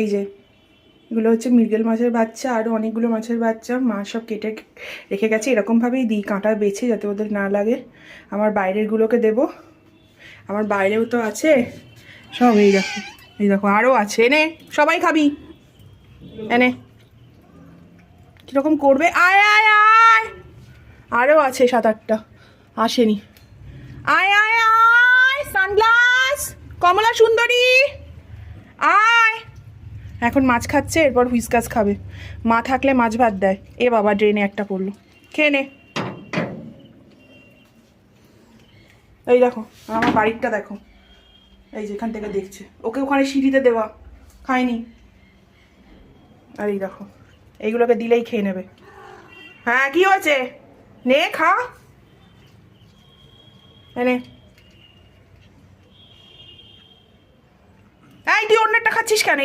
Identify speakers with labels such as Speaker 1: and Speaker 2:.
Speaker 1: এই যে এগুলো হচ্ছে মৃগেল মাছের বাচ্চা, আরও অনেকগুলো মাছের বাচ্চা মা সব কেটে রেখে গেছে। এরকমভাবেই দিই কাঁটা বেছে, যাতে ওদের না লাগে। আমার বাইরেরগুলোকে দেব, আমার বাইরেও তো আছে সব। এই দেখো আরও আছে, এনে সবাই খাবি, এনে কীরকম করবে। আয় আয় আয়, আরও আছে 7-8টা আসেনি। আয় আয় আয়, সানগ্লাস, কমলা সুন্দরী আয়। এখন মাছ খাচ্ছে, এরপর হুইসকাস খাবে। মা থাকলে মাছ ভাত দেয়। এ বাবা, ড্রেনে একটা পড়লো, খেয়ে নে। এই দেখো আমার বাড়িটা দেখো, এই যেখান থেকে দেখছে, ওকে ওখানে সিঁড়িতে দেওয়া, খায়নি। আর এই দেখো এইগুলোকে দিলেই খেয়ে নেবে। হ্যাঁ কি হয়েছে, নে খা, এনে। এই তুই অন্যটা খাচ্ছিস কেন?